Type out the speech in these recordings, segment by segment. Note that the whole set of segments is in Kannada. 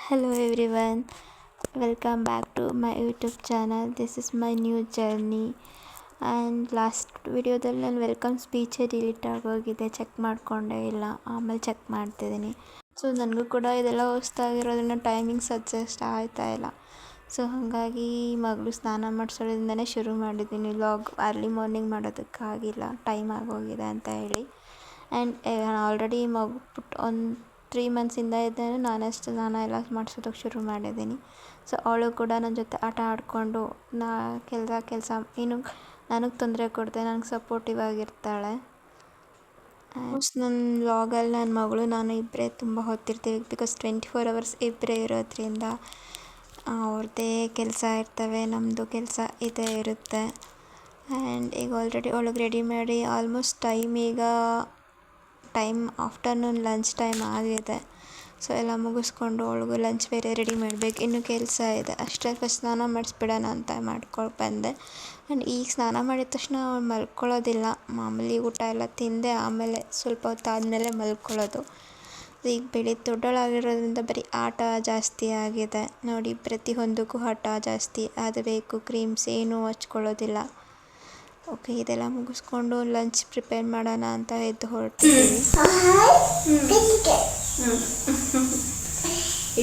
Hello everyone, welcome back to my YouTube channel. This is my new journey and last ವಿಡಿಯೋದಲ್ಲಿ ನಾನು ವೆಲ್ಕಮ್ ಸ್ಪೀಚೇ ಡಿಲೀಟ್ ಆಗೋಗಿದೆ, ಚೆಕ್ ಮಾಡಿಕೊಂಡೇ ಇಲ್ಲ, ಆಮೇಲೆ ಚೆಕ್ ಮಾಡ್ತಿದ್ದೀನಿ. ಸೊ ನನಗೂ ಕೂಡ ಇದೆಲ್ಲ ಹೊಸ್ದಾಗಿರೋದ್ರಿಂದ ಟೈಮಿಂಗ್ಸ್ ಅಡ್ಜಸ್ಟ್ ಆಗ್ತಾ ಇಲ್ಲ. ಸೊ ಹಾಗಾಗಿ ಮಗಳು ಸ್ನಾನ ಮಾಡಿಸೋದ್ರಿಂದನೇ ಶುರು ಮಾಡಿದ್ದೀನಿ ವ್ಲಾಗ್. ಅರ್ಲಿ ಮಾರ್ನಿಂಗ್ ಮಾಡೋದಕ್ಕಾಗಿಲ್ಲ, ಟೈಮ್ ಆಗೋಗಿದೆ ಅಂತ ಹೇಳಿ. ಆ್ಯಂಡ್ ಆಲ್ರೆಡಿ ಮಗು ಪುಟ್ಟು ಒಂದು 3 ಮಂತ್ಸಿಂದ ಇದ್ದೇನೆ, ನಾನಷ್ಟು ಸ್ನಾನ ಎಲ್ಲ ಮಾಡಿಸೋದಕ್ಕೆ ಶುರು ಮಾಡಿದ್ದೀನಿ. ಸೊ ಅವಳು ಕೂಡ ನನ್ನ ಜೊತೆ ಆಟ ಆಡಿಕೊಂಡು ಕೆಲಸ ಏನು ನನಗೆ ತೊಂದರೆ ಕೊಡದೆ ನನಗೆ ಸಪೋರ್ಟಿವ್ ಆಗಿರ್ತಾಳೆ. ಆಲ್ಮೋಸ್ಟ್ ನನ್ನ ವ್ಲಾಗಲ್ಲಿ ನನ್ನ ಮಗಳು ನಾನು ಇಬ್ಬರೇ ತುಂಬ ಹೊತ್ತಿರ್ತೀವಿ. ಬಿಕಾಸ್ 24 hours ಇಬ್ಬರೇ ಇರೋದ್ರಿಂದ ಅವ್ರದ್ದೇ ಕೆಲಸ ಇರ್ತವೆ, ನಮ್ಮದು ಕೆಲಸ ಇದೇ ಇರುತ್ತೆ. ಆ್ಯಂಡ್ ಈಗ ಆಲ್ರೆಡಿ ಅವಳಿಗೆ ರೆಡಿ ಮಾಡಿ almost time afternoon lunch time ಆಗಿದೆ. ಸೊ ಎಲ್ಲ ಮುಗಿಸ್ಕೊಂಡು ಅವಳಿಗೂ ಲಂಚ್ ಬೇರೆ ರೆಡಿ ಮಾಡಬೇಕು, ಇನ್ನೂ ಕೆಲಸ ಇದೆ. ಅಷ್ಟೇ ಫಸ್ಟ್ ಸ್ನಾನ ಮಾಡಿಸ್ಬಿಡೋಣ ಅಂತ ಮಾಡ್ಕೊಂಡು ಬಂದೆ. ಆ್ಯಂಡ್ ಈಗ ಸ್ನಾನ ಮಾಡಿದ ತಕ್ಷಣ ಅವಳು ಮಲ್ಕೊಳ್ಳೋದಿಲ್ಲ, ಮಾಮೂಲಿ ಊಟ ಎಲ್ಲ ತಿಂದೆ ಆಮೇಲೆ ಸ್ವಲ್ಪ ಹೊತ್ತಾದಮೇಲೆ ಮಲ್ಕೊಳ್ಳೋದು. ಈಗ ದೊಡ್ಡೋಳಾಗಿರೋದ್ರಿಂದ ಬರೀ ಆಟ ಜಾಸ್ತಿ ಆಗಿದೆ ನೋಡಿ, ಪ್ರತಿಯೊಂದಕ್ಕೂ ಆಟ ಜಾಸ್ತಿ, ಅದು ಬೇಕು, ಕ್ರೀಮ್ಸ್ ಏನೂ ಹಚ್ಕೊಳ್ಳೋದಿಲ್ಲ. ಓಕೆ, ಇದೆಲ್ಲ ಮುಗಿಸ್ಕೊಂಡು ಲಂಚ್ ಪ್ರಿಪೇರ್ ಮಾಡೋಣ ಅಂತ ಎದ್ದು ಹೊರಟಿದ್ದೀವಿ.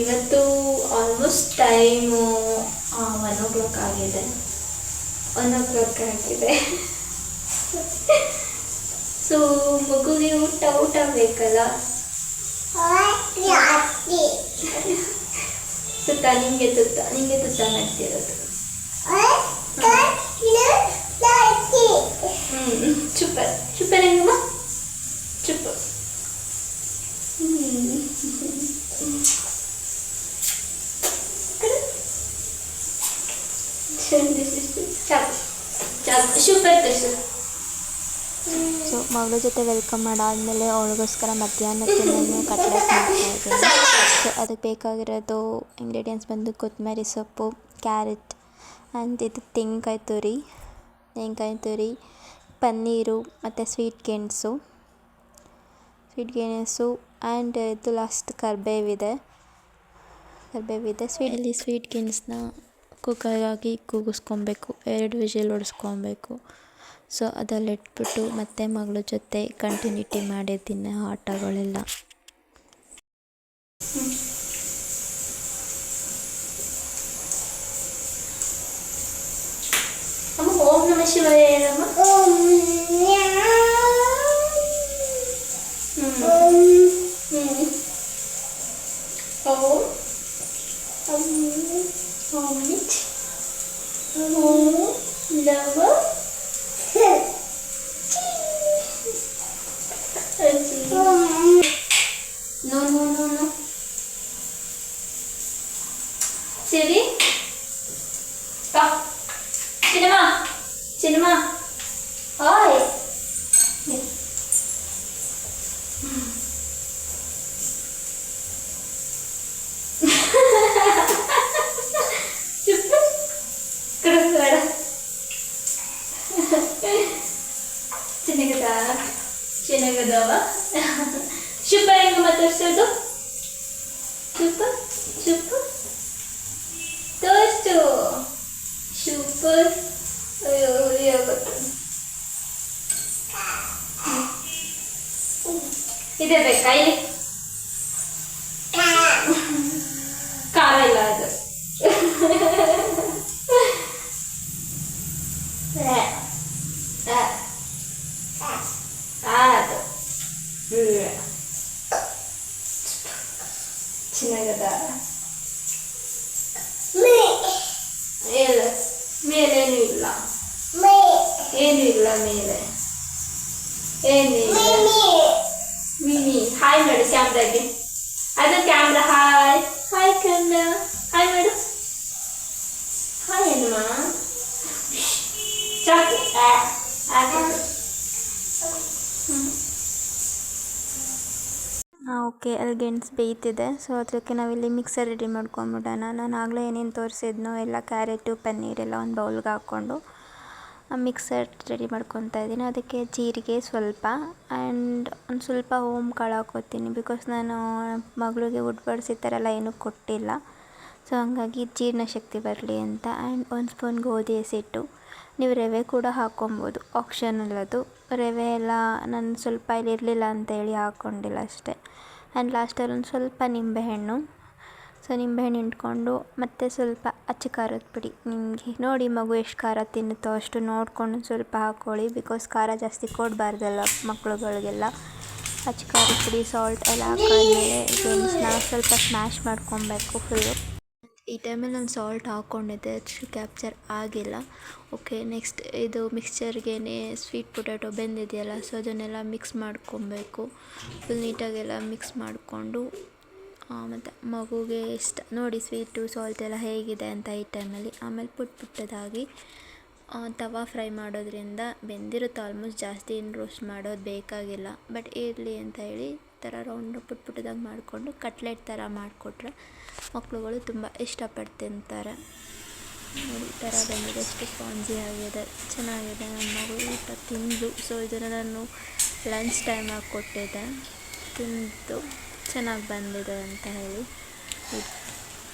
ಇವತ್ತು ಆಲ್ಮೋಸ್ಟ್ ಟೈಮು 1 o'clock ಆಗಿದೆ. 1 o'clock ಆಗಿದೆ. ಸೊ ಮಗುಗೆ ಊಟ ಬೇಕಲ್ಲ. ನಿಂಗೆ ತುತ್ತ ಮಾಡ್ತಿರೋದು. Super ಹೆಂಗಮ್ಮ, super. ಸೊ ಮಗಳ ಜೊತೆ ವೆಲ್ಕಮ್ ಮಾಡಾದಮೇಲೆ ಅವಳಿಗೋಸ್ಕರ ಮಧ್ಯಾಹ್ನಕ್ಕೆ ನಾನು ಕಟ್ಲೆಟ್ ಮಾಡ್ತಾಯಿದ್ದೀನಿ. ಸೊ ಅದಕ್ಕೆ ಬೇಕಾಗಿರೋದು ಇಂಗ್ರೀಡಿಯೆಂಟ್ಸ್ ಬಂದು ಕೊತ್ತಂಬರಿ ಸೊಪ್ಪು, ಕ್ಯಾರೆಟ್ ಆ್ಯಂಡ್ ಇದು ತೆಂಗಿನಕಾಯಿ ತುರಿ, ಪನ್ನೀರು ಮತ್ತು ಸ್ವೀಟ್ ಗೆಣಸು ಆ್ಯಂಡ್ ಇದು ಲಾಸ್ಟ್ ಕರಿಬೇವಿದೆ. ಸ್ವೀಟ್ ಗೆಣಸನ್ನ ಕುಕ್ಕರ್ಗೆ ಹಾಕಿ ಕೂಗಿಸ್ಕೊಬೇಕು, 2 ವಿಷಲ್ ಹೊಡೆಸ್ಕೊಬೇಕು. ಸೊ ಅದರಲ್ಲಿ ಇಟ್ಬಿಟ್ಟು ಮತ್ತೆ ಮಗಳ ಜೊತೆ ಕಂಟಿನ್ಯೂಟಿ ಮಾಡಿದ್ದೀನಿ ಆಟಗಳೆಲ್ಲ. ಓಂ ನಮಃ ಶಿವಾಯ ಹೇಳಮ್ಮ. No. Siri, stop. Cinema. Hi. ಚೆನ್ನಾಗದವ. ಸೂಪರ್ ಹೆಂಗ ಮಾತಾಡ್ಸೋದು, ಸೂಪರ್ ತೋರಿಸು, ಸೂಪರ್. ಅಯ್ಯೋ ಇದೇ ಬೇಕಾ ಇಲ್ಲಿ? ಖಾರ ಇಲ್ಲ ಅದು. ಚೆನ್ನಾಗದ. ಮೇಲೇನು ಇಲ್ಲ, ಮಿನಿ. ಹಾಯ್ ಮಾಡು ಕ್ಯಾಮ್ರಾಗೆ, ಅದು ಕ್ಯಾಮ್ರಾ. ಹಾಯ್ ಕ್ಯಾಮ್ರಾ, ಹಾಯ್ ಮಾಡು. ಹಾಯ್ ಅಮ್ಮ. ಚಾಕು ಓಕೆ, ಅಲ್ಲಿ ಗೆಣಸು ಬೇಯ್ತಿದೆ. ಸೊ ಅದಕ್ಕೆ ನಾವಿಲ್ಲಿ ಮಿಕ್ಸರ್ ರೆಡಿ ಮಾಡ್ಕೊಂಬಿಡೋಣ. ನಾನು ಆಗಲೇ ಏನೇನು ತೋರಿಸಿದ್ನೋ ಎಲ್ಲ ಕ್ಯಾರೆಟು, ಪನ್ನೀರೆಲ್ಲ ಒಂದು ಬೌಲ್ಗೆ ಹಾಕ್ಕೊಂಡು ಮಿಕ್ಸರ್ ರೆಡಿ ಮಾಡ್ಕೊತಾ ಇದ್ದೀನಿ. ಅದಕ್ಕೆ ಜೀರಿಗೆ ಸ್ವಲ್ಪ ಆ್ಯಂಡ್ ಒಂದು ಸ್ವಲ್ಪ ಓಮ್ ಕಾಳು ಹಾಕೋತೀನಿ. ಬಿಕಾಸ್ ನಾನು ಮಗಳಿಗೆ ಉಡ್ಬಡಿಸಿ ಥರ ಎಲ್ಲ ಏನೂ ಕೊಟ್ಟಿಲ್ಲ, ಸೊ ಹಾಗಾಗಿ ಜೀರ್ಣಶಕ್ತಿ ಬರಲಿ ಅಂತ. ಆ್ಯಂಡ್ ಒಂದು ಸ್ಪೂನ್ ಗೋಧಿ ಹಸಿಟ್ಟು. ನೀವು ರವೆ ಕೂಡ ಹಾಕ್ಕೊಬೋದು, ಆಪ್ಷನಲ್ ಅದು. ರವೆ ಎಲ್ಲ ನಾನು ಸ್ವಲ್ಪ ಇಲ್ಲಿ ಇರಲಿಲ್ಲ ಅಂತೇಳಿ ಹಾಕ್ಕೊಂಡಿಲ್ಲ ಅಷ್ಟೇ. ಆ್ಯಂಡ್ ಲಾಸ್ಟಲ್ಲಿ ಒಂದು ಸ್ವಲ್ಪ ನಿಂಬೆಹಣ್ಣು. ಸೊ ನಿಂಬೆಹಣ್ಣು ಹಿಂಡ್ಕೊಂಡು ಮತ್ತು ಸ್ವಲ್ಪ ಅಚ್ಚ ಖಾರದ ಪುಡಿ. ನಿಮಗೆ ನೋಡಿ ಮಗು ಎಷ್ಟು ಖಾರ ತಿನ್ನುತ್ತೋ ಅಷ್ಟು ನೋಡಿಕೊಂಡು ಸ್ವಲ್ಪ ಹಾಕ್ಕೊಳ್ಳಿ. ಬಿಕಾಸ್ ಖಾರ ಜಾಸ್ತಿ ಕೊಡಬಾರ್ದಲ್ಲ ಮಕ್ಕಳುಗಳಿಗೆಲ್ಲ. ಅಚ್ಚ ಖಾರದ ಪುಡಿ, ಸಾಲ್ಟ್ ಎಲ್ಲ ಹಾಕಾದ್ಮೇಲೆ ಗೆಣಸನ್ನ ಸ್ವಲ್ಪ ಸ್ಮ್ಯಾಶ್ ಮಾಡ್ಕೊಬೇಕು ಫುಲ್ಲು. ಈ ಟೈಮಲ್ಲಿ ನಾನು ಸಾಲ್ಟ್ ಹಾಕ್ಕೊಂಡಿದ್ದೆ, ಅಷ್ಟು ಕ್ಯಾಪ್ಚರ್ ಆಗಿಲ್ಲ. ಓಕೆ, ನೆಕ್ಸ್ಟ್ ಇದು ಮಿಕ್ಸ್ಚರ್ಗೆ ಸ್ವೀಟ್ ಪೊಟ್ಯಾಟೊ ಬೆಂದಿದೆಯಲ್ಲ, ಸೊ ಅದನ್ನೆಲ್ಲ ಮಿಕ್ಸ್ ಮಾಡ್ಕೊಬೇಕು. ಫುಲ್ ನೀಟಾಗೆಲ್ಲ ಮಿಕ್ಸ್ ಮಾಡಿಕೊಂಡು ಮತ್ತು ಮಗುಗೆ ಇಷ್ಟ ನೋಡಿ ಸ್ವೀಟು ಸಾಲ್ಟ್ ಎಲ್ಲ ಹೇಗಿದೆ ಅಂತ ಈ ಟೈಮಲ್ಲಿ. ಆಮೇಲೆ ಪುಟ್ಟದಾಗಿ ತವಾ ಫ್ರೈ ಮಾಡೋದ್ರಿಂದ ಬೆಂದಿರುತ್ತೆ ಆಲ್ಮೋಸ್ಟ್, ಜಾಸ್ತಿ ಏನು ರೋಸ್ಟ್ ಮಾಡೋದು ಬೇಕಾಗಿಲ್ಲ. ಬಟ್ ಇರಲಿ ಅಂತ ಹೇಳಿ ಈ ಥರ ರೌಂಡ್ ಪುಟ್ಟದಾಗಿ ಮಾಡಿಕೊಂಡು ಕಟ್ಲೆಟ್ ಥರ ಮಾಡಿಕೊಟ್ರೆ ಮಕ್ಕಳುಗಳು ತುಂಬ ಇಷ್ಟಪಟ್ಟು ತಿಂತಾರೆ. ನೋಡಿ ಈ ಥರ ಬಂದಿದೆ, ಎಷ್ಟು ಸ್ಪಾಂಜಿ ಆಗಿದೆ, ಚೆನ್ನಾಗಿದೆ. ನನ್ನ ಮಗು ಊಟ ತಿಂದು, ಸೊ ಇದನ್ನು ನಾನು ಲಂಚ್ ಟೈಮಾಗಿ ಕೊಟ್ಟಿದ್ದೆ, ತಿಂದು ಚೆನ್ನಾಗಿ ಬಂದಿದೆ ಅಂತ ಹೇಳಿ.